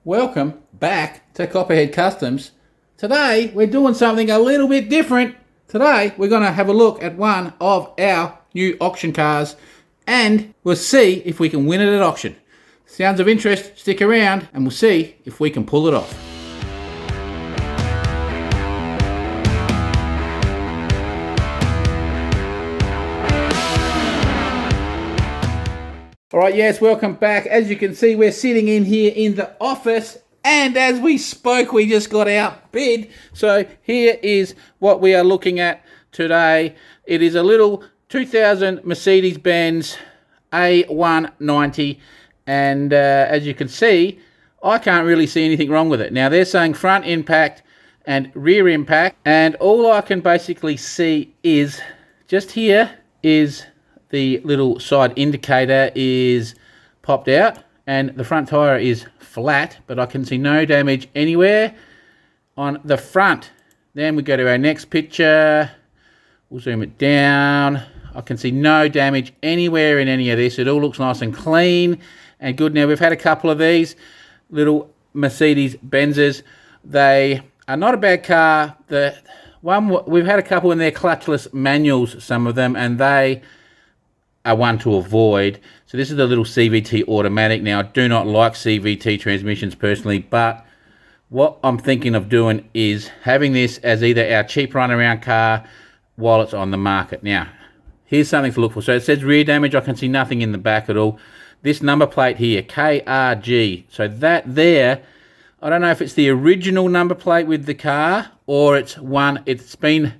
Welcome back to Copperhead Customs. Today we're doing something a little bit different. Today we're going to have a look at one of our new auction cars and we'll see if we can win it at auction. Sounds of interest? Stick around and we'll see if we can pull it off. Alright, yes, welcome back. As you can see, we're sitting in here in the office, and as we spoke, we just got outbid. So here is what we are looking at today. It is a little 2000 Mercedes Benz A190, and as you can see, I can't really see anything wrong with it. Now, they're saying front impact and rear impact, and all I can basically see is just here is the little side indicator is popped out and the front tyre is flat, but I can see no damage anywhere on the front. Then we go to our next picture. We'll zoom it down. I can see no damage anywhere in any of this. It all looks nice and clean and good. Now, we've had a couple of these little Mercedes Benzes. They are not a bad car. The one we've had a couple in their clutchless manuals, some of them, and they are one to avoid. So this is the little CVT automatic. Now, I do not like CVT transmissions personally, but what I'm thinking of doing is having this as either our cheap runaround car while it's on the market. Now, here's something to look for. So it says rear damage. I can see nothing in the back at all. This number plate here, KRG. So that there, I don't know if it's the original number plate with the car or it's been...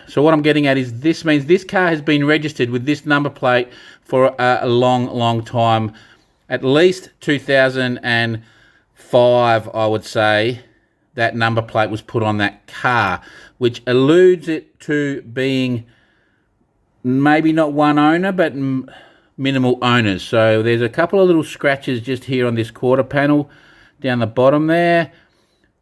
So what I'm getting at is this means this car has been registered with this number plate for a long time. At least 2005, I would say, that number plate was put on that car, which alludes it to being maybe not one owner, but minimal owners. So there's a couple of little scratches just here on this quarter panel down the bottom there.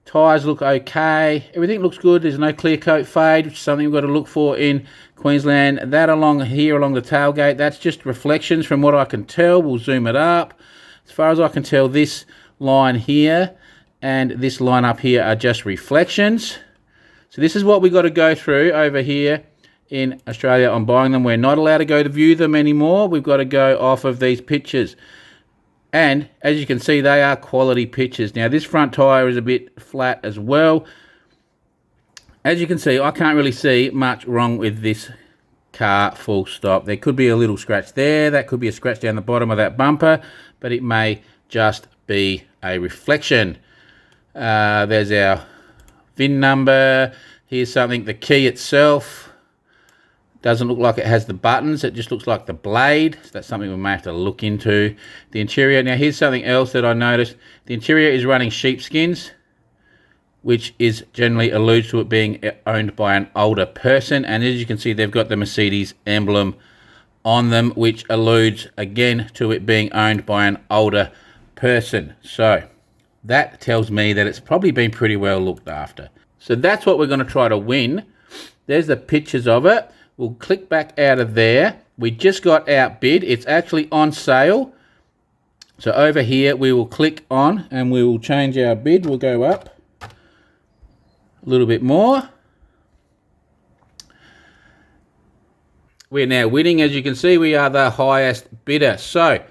Tyres look okay. Everything looks good. There's no clear coat fade, which is something we've got to look for in Queensland. That along here, along the tailgate, that's just reflections from what I can tell. We'll zoom it up. As far as I can tell, this line here and this line up here are just reflections. So this is what we've got to go through over here in Australia on buying them. We're not allowed to go to view them anymore. We've got to go off of these pictures. And as you can see, they are quality pictures. Now, this front tyre is a bit flat as well. As you can see, I can't really see much wrong with this car, full stop. There could be a little scratch there. That could be a scratch down the bottom of that bumper, but it may just be a reflection. There's our VIN number. Here's something, the key itself. Doesn't look like it has the buttons. It just looks like the blade. So that's something we may have to look into. The interior. Now, here's something else that I noticed. The interior is running sheepskins, which is generally alludes to it being owned by an older person. And as you can see, they've got the Mercedes emblem on them, which alludes again to it being owned by an older person. So that tells me that it's probably been pretty well looked after. So that's what we're going to try to win. There's the pictures of it. We'll click back out of there. We just got outbid. It's actually on sale. So over here, we will click on and we will change our bid. We'll go up a little bit more. We're now winning. As you can see, we are the highest bidder. So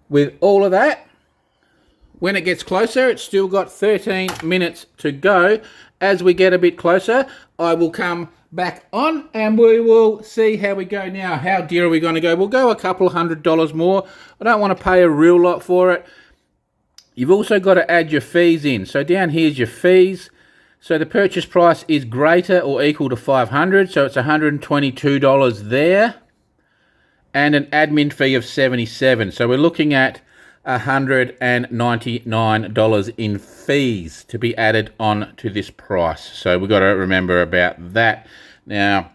with all of that, when it gets closer, it's still got 13 minutes to go. As we get a bit closer, I will come back on and we will see how we go now. How dear are we going to go? We'll go a couple $100 more. I don't want to pay a real lot for it. You've also got to add your fees in. So down here's your fees. So the purchase price is greater or equal to $500. So it's $122 there. And an admin fee of $77. So we're looking at $199 in fees to be added on to this price. So we've got to remember about that. Now,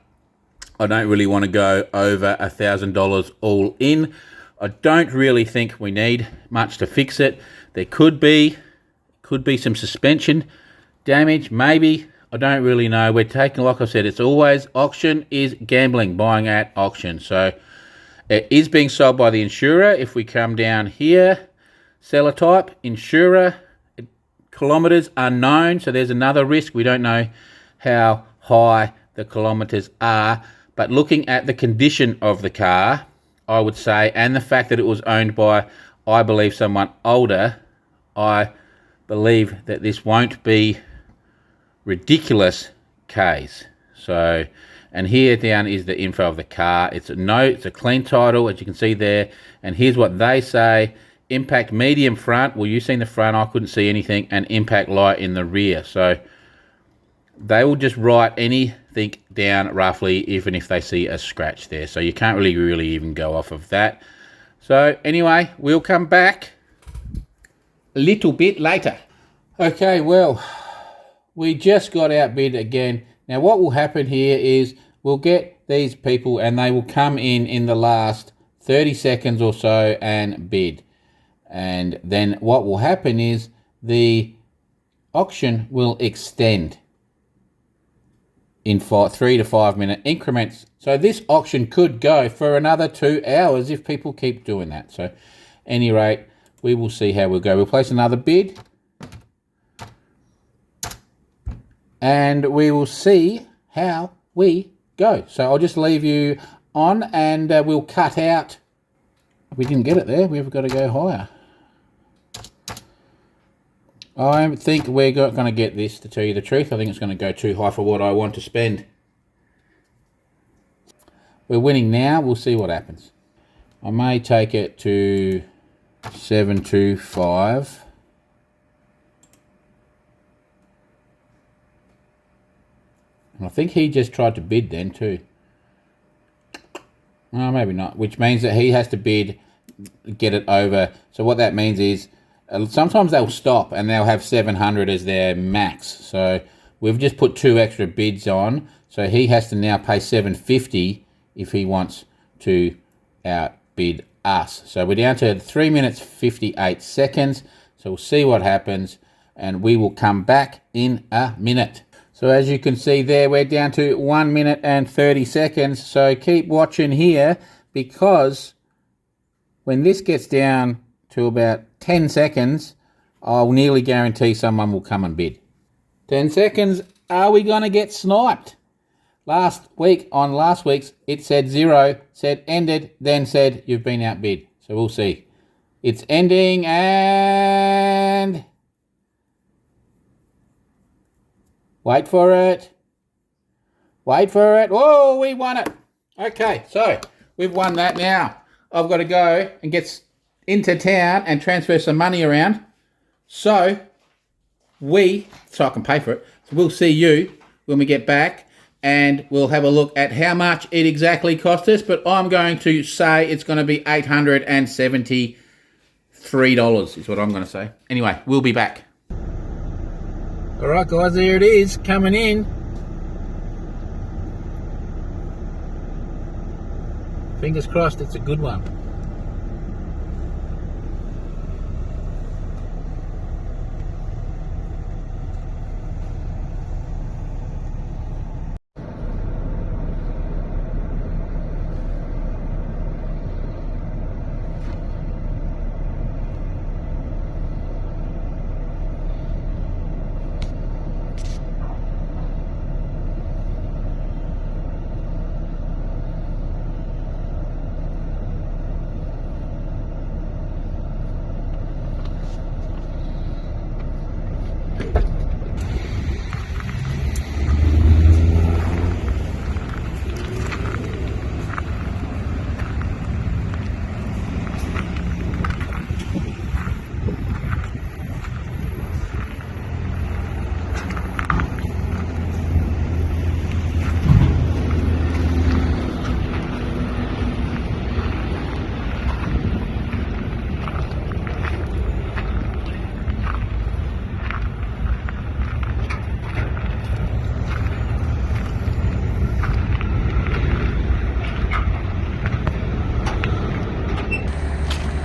I don't really want to go over $1,000 all in. I don't really think we need much to fix it. There could be some suspension damage, maybe. I don't really know. We're taking, like I said, it's always auction is gambling, buying at auction. So it is being sold by the insurer. If we come down here, seller type, insurer, kilometres unknown, so there's another risk. We don't know how high the kilometres are, but looking at the condition of the car, I would say, and the fact that it was owned by, I believe, someone older, I believe that this won't be ridiculous Ks. So, and here down is the info of the car. It's a clean title, as you can see there, and here's what they say. Impact medium front, well, you've seen the front, I couldn't see anything, and impact light in the rear. So they will just write anything down roughly, even if they see a scratch there. So you can't really even go off of that. So anyway, we'll come back a little bit later. Okay, well, we just got outbid again. Now what will happen here is we'll get these people and they will come in the last 30 seconds or so and bid. And then what will happen is the auction will extend in 3 to 5 minute increments. So this auction could go for another 2 hours if people keep doing that. So at any rate, we will see how we'll go. We'll place another bid and we will see how we go. So I'll just leave you on and we'll cut out. We didn't get it there. We've got to go higher. I think we're going to get this, to tell you the truth. I think it's going to go too high for what I want to spend. We're winning now. We'll see what happens. I may take it to 725. And I think he just tried to bid then too. Oh, maybe not. Which means that he has to bid, get it over. So what that means is, sometimes they'll stop and they'll have 700 as their max. So we've just put 2 extra bids on. So he has to now pay 750 if he wants to outbid us. So we're down to 3 minutes 58 seconds. So we'll see what happens and we will come back in a minute. So as you can see there, we're down to 1 minute and 30 seconds. So keep watching here, because when this gets down to about 10 seconds, I'll nearly guarantee someone will come and bid. 10 seconds, are we going to get sniped? Last week's, it said 0, said ended, then said you've been outbid. So we'll see. It's ending and... wait for it. Wait for it. Whoa, we won it. Okay, so we've won that now. I've got to go and get into town and transfer some money around so I can pay for it. So we'll see you when we get back and we'll have a look at how much it exactly cost us, but I'm going to say it's going to be $873 is what I'm going to say. Anyway, we'll be back. All right, guys, there it is, coming in. Fingers crossed it's a good one.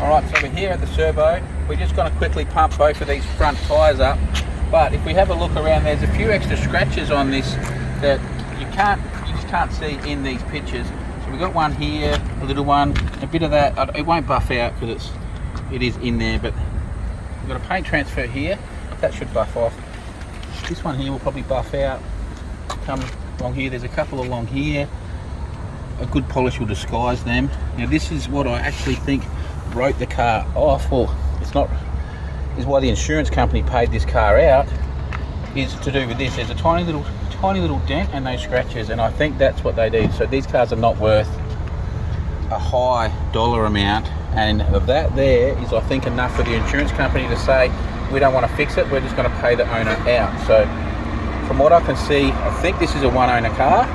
Alright, so we're here at the servo. We're just going to quickly pump both of these front tyres up. But if we have a look around, there's a few extra scratches on this that you just can't see in these pictures. So we've got one here, a little one, a bit of that. It won't buff out because it is in there, but got a paint transfer here. That should buff off. This one here will probably buff out. Come along here. There's a couple along here. A good polish will disguise them. Now this is what I actually think wrote the car off. Well, it's not. Is why the insurance company paid this car out. Is to do with this. There's a tiny little dent and no scratches, and I think that's what they did. So these cars are not worth a high dollar amount, and of that there is, I think, enough for the insurance company to say we don't want to fix it. We're just going to pay the owner out. So from what I can see, I think this is a one owner car.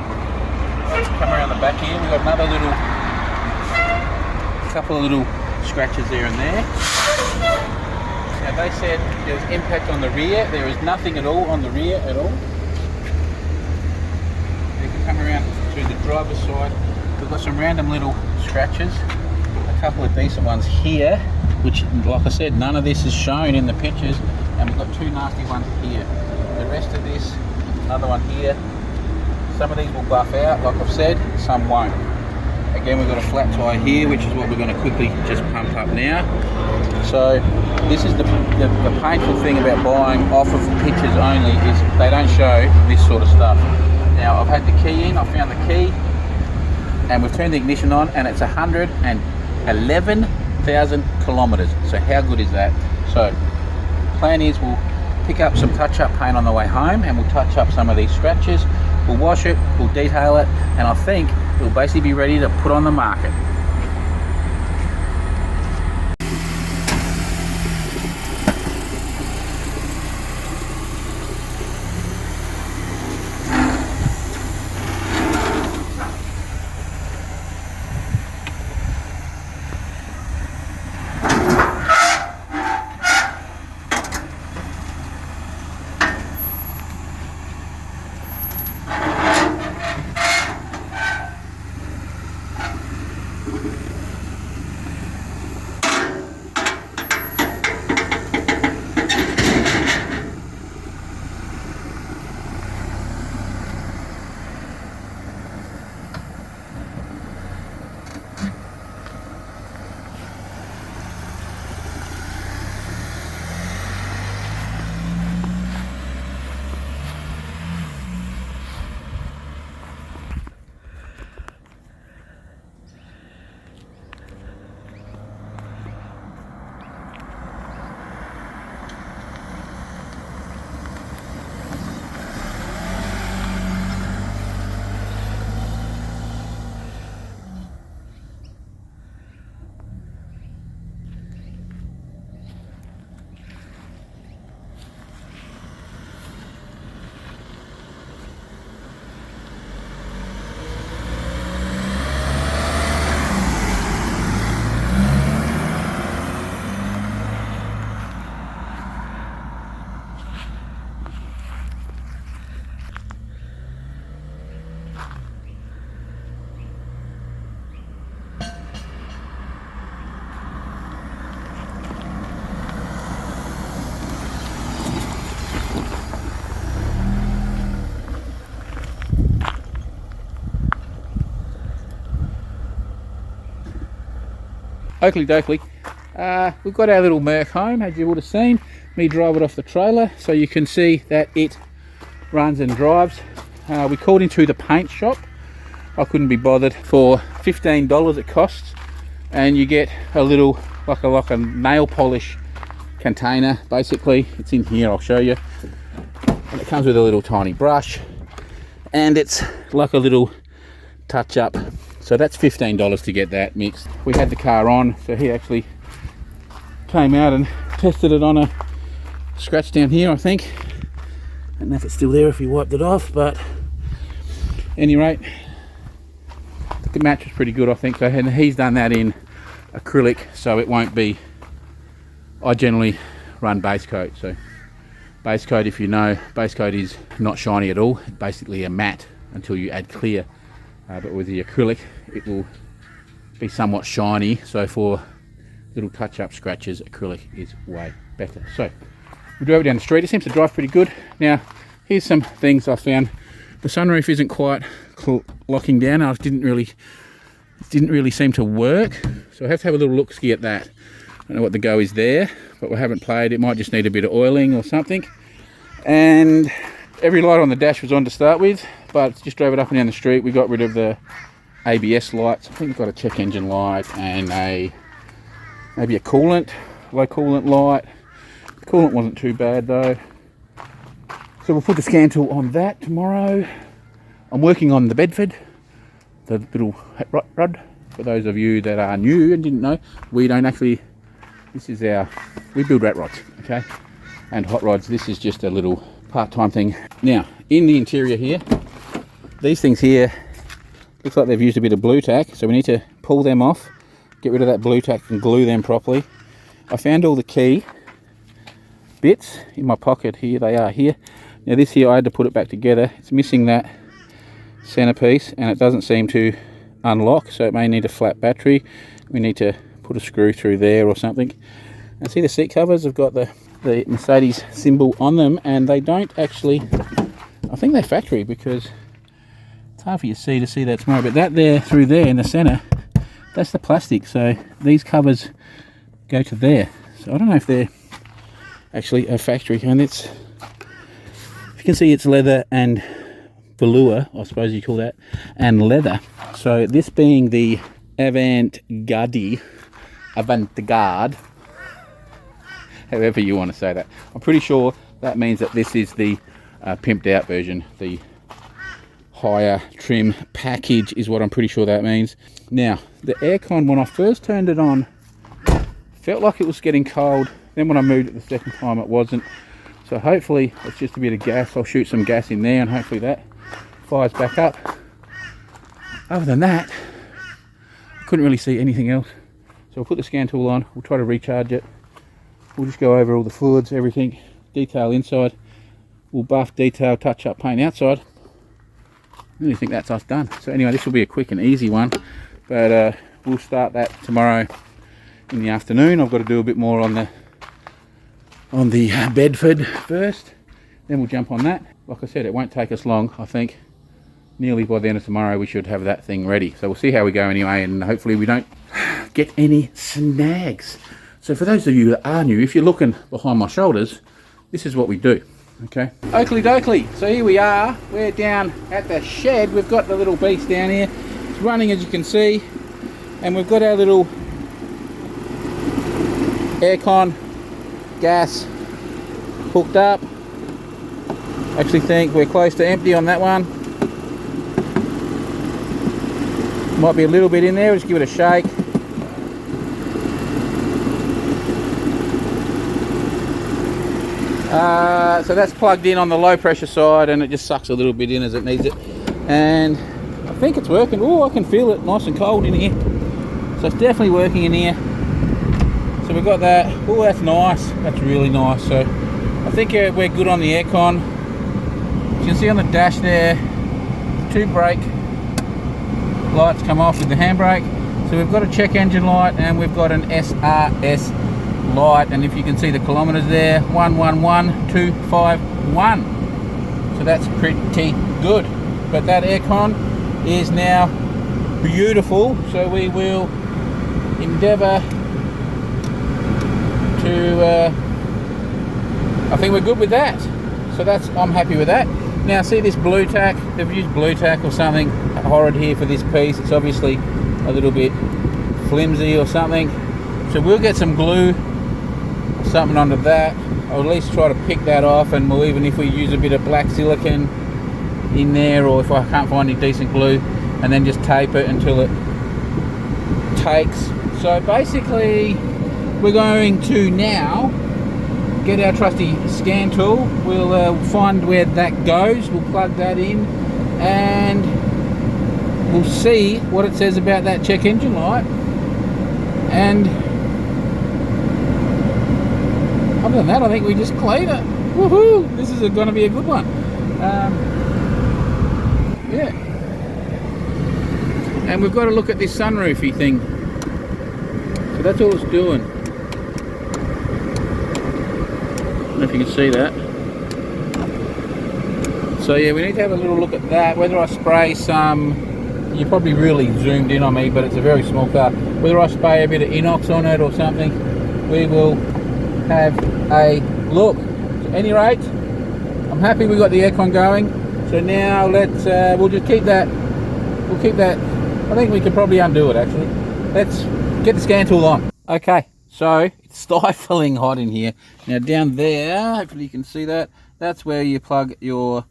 Let's come around the back here. We've got another couple of little scratches there and there. Now they said there was impact on the rear. There is nothing at all on the rear at all. You can come around to the driver's side. We've got some random little scratches. A couple of decent ones here, which, like I said, none of this is shown in the pictures. And we've got two nasty ones here. The rest of this, another one here. Some of these will buff out, like I've said, some won't. Again, we've got a flat tyre here, which is what we're going to quickly just pump up now. So this is the painful thing about buying off of pictures only, is they don't show this sort of stuff. Now I've had the key in, I found the key, and we've turned the ignition on, and it's 111,000 kilometres. So how good is that? So plan is we'll pick up some touch-up paint on the way home, and we'll touch up some of these scratches. We'll wash it, we'll detail it, and I think it'll basically be ready to put on the market. Oakley dokley, we've got our little Merc home, as you would have seen me drive it off the trailer, so you can see that it runs and drives. We called into the paint shop. I couldn't be bothered. For $15 it costs, and you get a little like a nail polish container. Basically it's in here, I'll show you, and it comes with a little tiny brush, and it's like a little touch up. So that's $15 to get that mixed. We had the car on, so he actually came out and tested it on a scratch down here, I think. I don't know if it's still there if he wiped it off, but at any rate, the match was pretty good, I think. So, and he's done that in acrylic, so it won't be. I generally run base coat. So base coat, if you know, base coat is not shiny at all. It's basically a matte until you add clear. But with the acrylic, it will be somewhat shiny. So for little touch-up scratches, acrylic is way better. So we drove it down the street. It seems to drive pretty good. Now, here's some things I found. The sunroof isn't quite locking down. It didn't really seem to work. So I have to have a little look-ski at that. don't know what the go is there, but we haven't played. It might just need a bit of oiling or something. And every light on the dash was on to start with, but just drove it up and down the street. We got rid of the ABS lights. I think we've got a check engine light and maybe a coolant, low coolant light. The coolant wasn't too bad though. So we'll put the scan tool on that tomorrow. I'm working on the Bedford, the little hot rod. For those of you that are new and didn't know, we don't actually, we build rat rods, okay? And hot rods, this is just a little part-time thing. Now, in the interior here, these things here, looks like they've used a bit of blue tack, so we need to pull them off, get rid of that blue tack and glue them properly. I found all the key bits in my pocket here, they are here. Now this here, I had to put it back together. It's missing that centerpiece and it doesn't seem to unlock, so it may need a flat battery. We need to put a screw through there or something. And see the seat covers have got the Mercedes symbol on them, and they don't actually, I think they're factory, because it's hard for you to see that tomorrow, but that there through there in the center, that's the plastic, so these covers go to there. So I don't know if they're actually a factory, and it's, you can see it's leather and velour, I suppose you call that, and leather. So this being the avant-garde, however you want to say that. I'm pretty sure that means that this is the pimped out version, the higher trim package is what I'm pretty sure that means. Now, the aircon, when I first turned it on, felt like it was getting cold. Then when I moved it the second time, it wasn't. So hopefully it's just a bit of gas. I'll shoot some gas in there and hopefully that fires back up. Other than that, I couldn't really see anything else. So we'll put the scan tool on, we'll try to recharge it. We'll just go over all the fluids, everything, detail inside. We'll buff, detail, touch up, paint outside. I really think that's us done. So anyway, this will be a quick and easy one, but we'll start that tomorrow in the afternoon. I've got to do a bit more on the Bedford first, then we'll jump on that. Like I said, it won't take us long. I think nearly by the end of tomorrow we should have that thing ready. So we'll see how we go anyway, and hopefully we don't get any snags. So for those of you that are new, if you're looking behind my shoulders, this is what we do, okay? Oakley dokley, so here we are. We're down at the shed. We've got the little beast down here. It's running, as you can see, and we've got our little aircon gas hooked up. Actually think we're close to empty on that one. Might be a little bit in there, just give it a shake. So that's plugged in on the low pressure side and it just sucks a little bit in as it needs it. And I think it's working. Oh, I can feel it nice and cold in here. So it's definitely working in here. So we've got that. Oh, that's nice. That's really nice. So I think we're good on the aircon. You can see on the dash there, 2 brake lights come off with the handbrake. So we've got a check engine light and we've got an SRS light, and if you can see the kilometers there, 111251. So that's pretty good. But that aircon is now beautiful, so we will endeavour to I think we're good with that. So that's, I'm happy with that. Now see this blue tack, they've used blue tack or something horrid here for this piece. It's obviously a little bit flimsy or something, so we'll get some glue or something under that, or at least try to pick that off, and we'll, even if we use a bit of black silicone in there, or if I can't find any decent glue, and then just tape it until it takes. So basically we're going to now get our trusty scan tool. We'll find where that goes, we'll plug that in, and we'll see what it says about that check engine light. And other than that, I think we just clean it. Woohoo! This is going to be a good one. Yeah. And we've got to look at this sunroofy thing. So that's all it's doing. I don't know if you can see that. So yeah, we need to have a little look at that. Whether I spray some, you're probably really zoomed in on me, but it's a very small car. Whether I spray a bit of inox on it or something, we will have a look. At any rate, I'm happy we got the aircon going. So now we'll just keep that. We'll keep that. I think we can probably undo it actually. Let's get the scan tool on. Okay, so it's stifling hot in here. Now down there, hopefully you can see that. That's where you plug your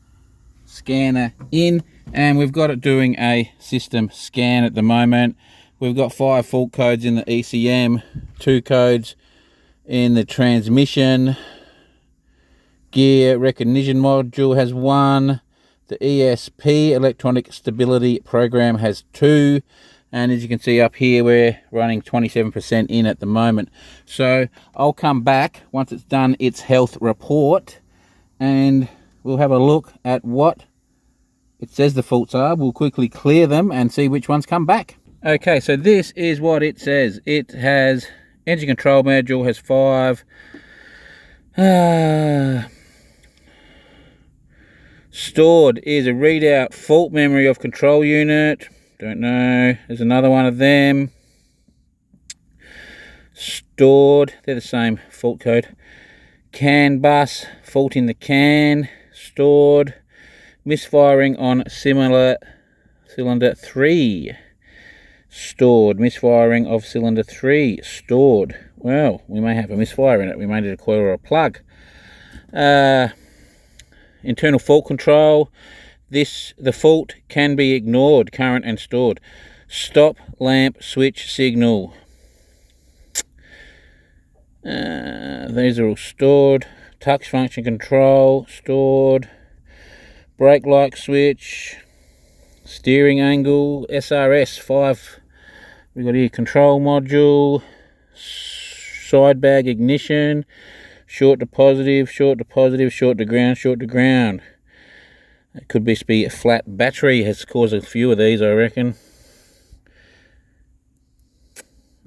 scanner in, and we've got it doing a system scan at the moment. We've got 5 fault codes in the ECM, 2 codes in the transmission. Gear recognition module has 1. The ESP, electronic stability program, has 2. And as you can see up here, we're running 27% in at the moment. So I'll come back once it's done its health report, and we'll have a look at what it says the faults are. We'll quickly clear them and see which ones come back. Okay, so this is what it says. It has engine control module has 5. Stored is a readout fault memory of control unit. Don't know. There's another one of them. Stored, they're the same fault code. CAN bus, fault in the CAN. Stored. Misfiring on similar cylinder 3. Stored. Misfiring of cylinder 3. Stored. Well, we may have a misfire in it. We may need a coil or a plug. Internal fault control. The fault can be ignored, current and stored. Stop lamp switch signal. These are all stored. Touch function control, stored. Brake light switch. Steering angle, SRS 5. We've got here control module. Side bag ignition. Short to positive, short to positive, short to ground, short to ground. It could be a flat battery has caused a few of these, I reckon.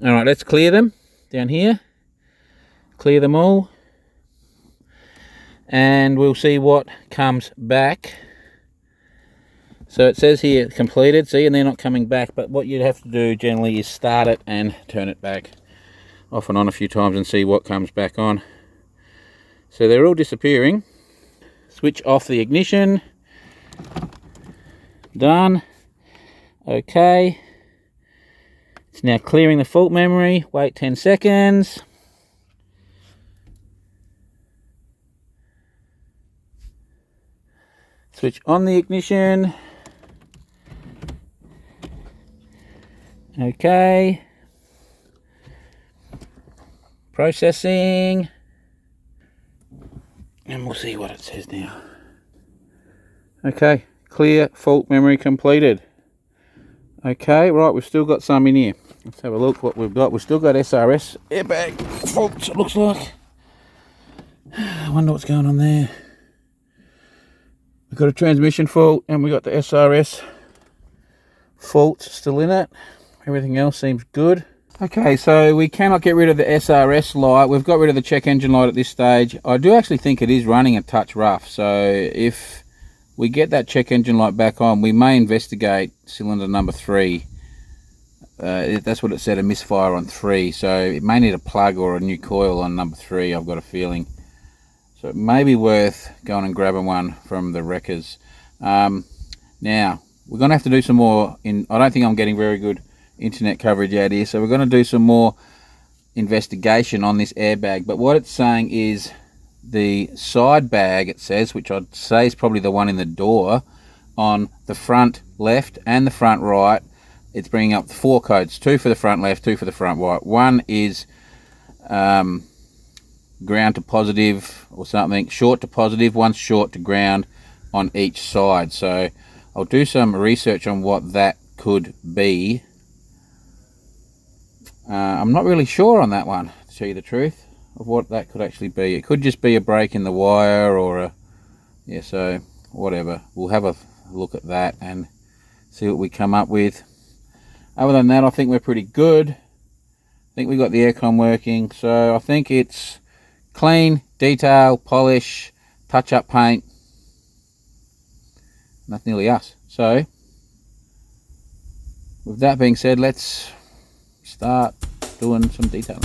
Alright, let's clear them down here. Clear them all. And we'll see what comes back. So it says here completed, see, and they're not coming back. But what you'd have to do generally is start it and turn it back off and on a few times and see what comes back on. So they're all disappearing. Switch off the ignition. Done. Okay. It's now clearing the fault memory. Wait 10 seconds. Switch on the ignition. Okay. Processing. And we'll see what it says now. Okay, clear fault memory completed. Okay, right, we've still got some in here. Let's have a look what we've got. We've still got SRS airbag faults, it looks like. I wonder what's going on there. We've got a transmission fault and we've got the SRS fault still in it. Everything else seems good. Okay, so we cannot get rid of the SRS light. We've got rid of the check engine light at this stage. I do actually think it is running a touch rough. So if we get that check engine light back on, we may investigate cylinder number 3. That's what it said, a misfire on 3. So it may need a plug or a new coil on number 3, I've got a feeling. So it may be worth going and grabbing one from the wreckers. Now, we're going to have to do some more. I don't think I'm getting very good internet coverage out here, so we're going to do some more investigation on this airbag. But what it's saying is the side bag, it says, which I'd say is probably the one in the door, on the front left and the front right, it's bringing up 4 codes, 2 for the front left, 2 for the front right. One is ground to positive or something, short to positive, one's short to ground on each side. So I'll do some research on what that could be. I'm not really sure on that one, to tell you the truth, of what that could actually be. It could just be a break in the wire or a, yeah, so whatever. We'll have a look at that and see what we come up with. Other than that, I think we're pretty good. I think we got the aircon working, so I think it's clean, detail, polish, touch up paint. That's nearly us. So with that being said, let's start doing some detailing.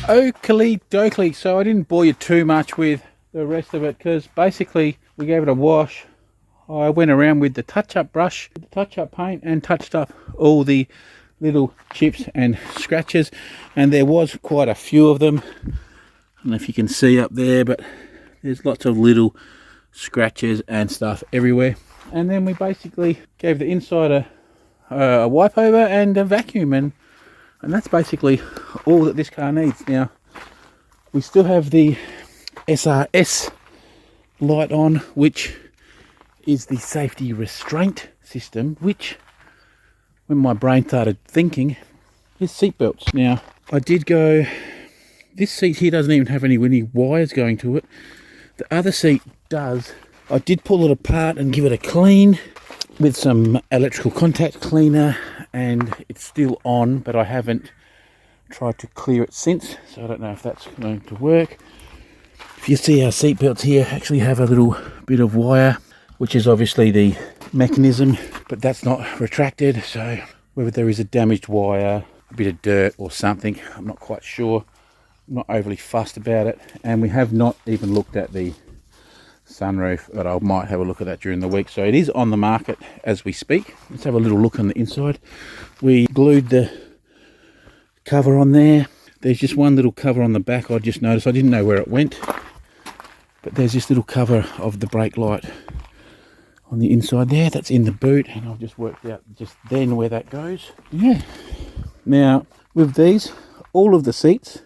Oakley dokley. So I didn't bore you too much with the rest of it, because basically we gave it a wash. I went around with the touch-up brush, the touch-up paint, and touched up all the little chips and scratches, and there was quite a few of them. I don't know if you can see up there, but there's lots of little scratches and stuff everywhere. And then we basically gave the inside a wipe over and a vacuum, and that's basically all that this car needs. Now, we still have the SRS light on, which is the safety restraint system, which, when my brain started thinking, is seat belts. Now, I did go, this seat here doesn't even have any wires going to it. The other seat does. I did pull it apart and give it a clean with some electrical contact cleaner, and it's still on, but I haven't tried to clear it since, so I don't know if that's going to work. If you see, our seat belts here actually have a little bit of wire, which is obviously the mechanism, but that's not retracted, so whether there is a damaged wire, a bit of dirt or something, I'm not quite sure. I'm not overly fussed about it, and we have not even looked at the sunroof, but I might have a look at that during the week. So it is on the market as we speak. Let's have a little look on the inside. We glued the cover on there. There's just one little cover on the back. I just noticed, I didn't know where it went, but there's this little cover of the brake light on the inside there. That's in the boot, and I've just worked out just then where that goes. Yeah. Now, with these, all of the seats,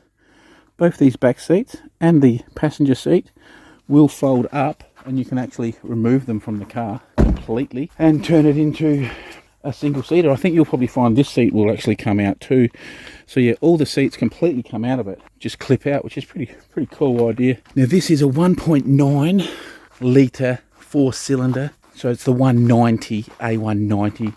both these back seats and the passenger seat, will fold up, and you can actually remove them from the car completely and turn it into a single seater. I think you'll probably find this seat will actually come out too. So yeah, all the seats completely come out of it, just clip out, which is pretty cool idea. Now, this is a 1.9 litre 4-cylinder. So it's the 190, A190.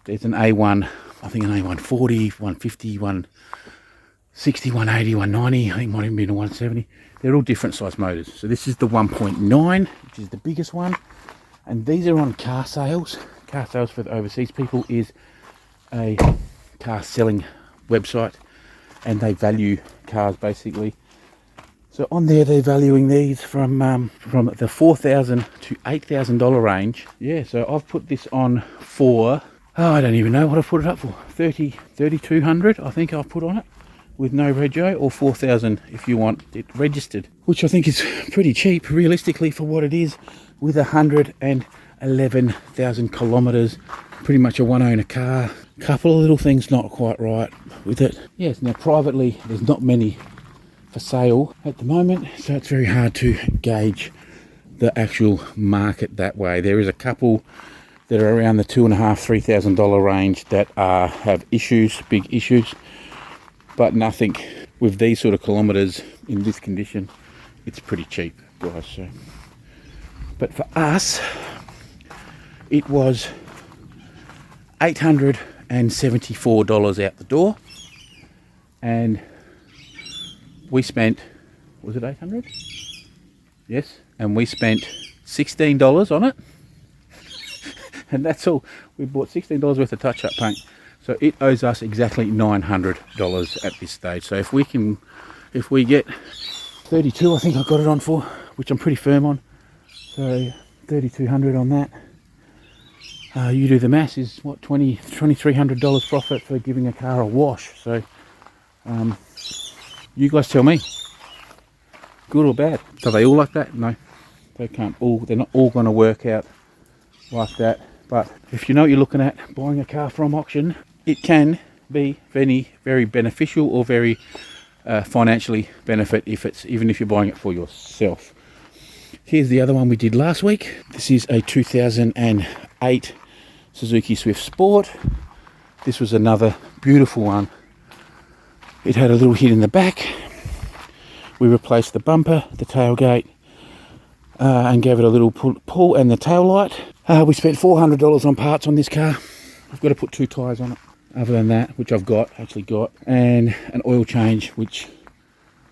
There's an A1, I think an A140, 150, 160, 180, 190. I think it might even be a 170. They're all different size motors. So this is the 1.9, which is the biggest one. And these are on car sales. Car sales for the overseas people is a car selling website, and they value cars basically. So on there, they're valuing these from the $4,000 to $8,000 range. Yeah, so I've put this on for, I don't even know what I've put it up for. $3,200, I think I've put on it, with no rego, or $4,000 if you want it registered, which I think is pretty cheap, realistically, for what it is, with 111,000 kilometres. Pretty much a one-owner car. Couple of little things not quite right with it. Yes, now privately, there's not many for sale at the moment, so it's very hard to gauge the actual market that way. There is a couple that are around the $2,500–3,000 range that have issues, big issues, but nothing with these sort of kilometres in this condition. It's pretty cheap, guys. So, but for it was $874 out the door, and we spent, was it 800? Yes, and we spent $16 on it, and that's all. We bought $16 worth of touch-up paint, so it owes us exactly $900 at this stage. So if we get 32, I think I got it on for, which I'm pretty firm on. So $3,200 on that. You do the maths, is what, $2,300 profit for giving a car a wash. So you guys tell me, good or bad? Are they all like that? No, they can't all. They're not all going to work out like that. But if you know what you're looking at, buying a car from auction, it can be very beneficial, or very financially benefit even if you're buying it for yourself. Here's the other one we did last week. This is a 2008 Suzuki Swift Sport. This was another beautiful one. It had a little hit in the back. We replaced the bumper, the tailgate, and gave it a little pull and the tail light. We spent $400 on parts on this car. I've got to put 2 tyres on it. Other than that, which I've actually got, and an oil change, which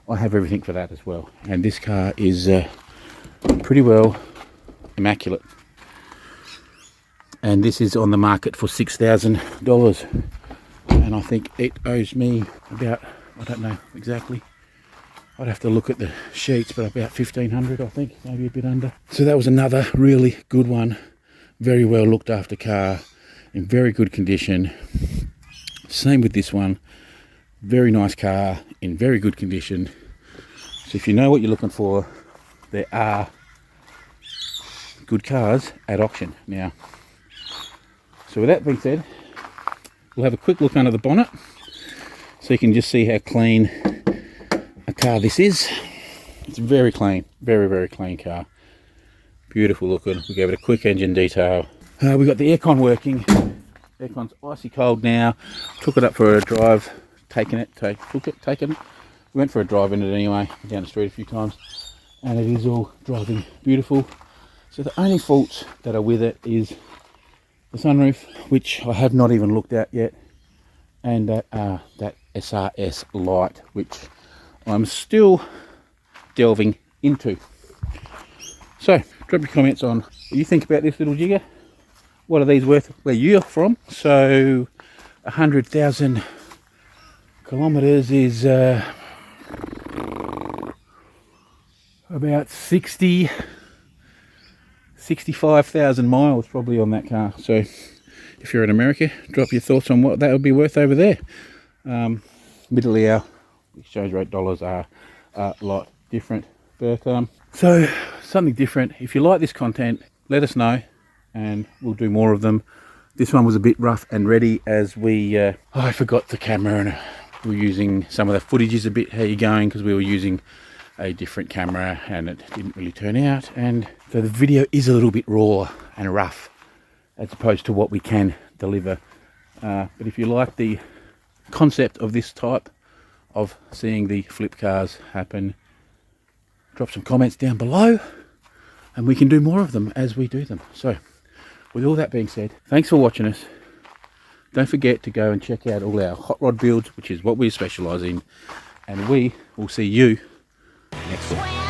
I have everything for that as well. And this car is pretty well immaculate. And this is on the market for $6,000. And I think it owes me about, I don't know exactly, I'd have to look at the sheets, but about 1,500 I think, maybe a bit under. So that was another really good one. Very well looked after car, in very good condition. Same with this one. Very nice car, in very good condition. So if you know what you're looking for, there are good cars at auction now. So with that being said, we'll have a quick look under the bonnet so you can just see how clean a car this is. It's very clean, very, very clean car. Beautiful looking. We gave it a quick engine detail. We got the aircon working. Aircon's icy cold now. Took it up for a drive, taken it. We went for a drive in it anyway, down the street a few times, and it is all driving beautiful. So the only faults that are with it is the sunroof, which I have not even looked at yet, and that SRS light, which I'm still delving into. So drop your comments on what you think about this little jigger. What are these worth where you're from? So 100,000 kilometers is about 65,000 miles probably on that car. So if you're in America, drop your thoughts on what that would be worth over there. Admittedly, our exchange rate dollars are a lot different, but so something different. If you like this content, let us know and we'll do more of them. This one was a bit rough and ready as we I forgot the camera, and we were using some of the footage is a bit how you going because we were using a different camera and it didn't really turn out, and so the video is a little bit raw and rough as opposed to what we can deliver. But if you like the concept of this type of seeing the flip cars happen, drop some comments down below and we can do more of them as we do them. So with all that being said, thanks for watching us. Don't forget to go and check out all our hot rod builds, which is what we specialise in, and we will see you next time.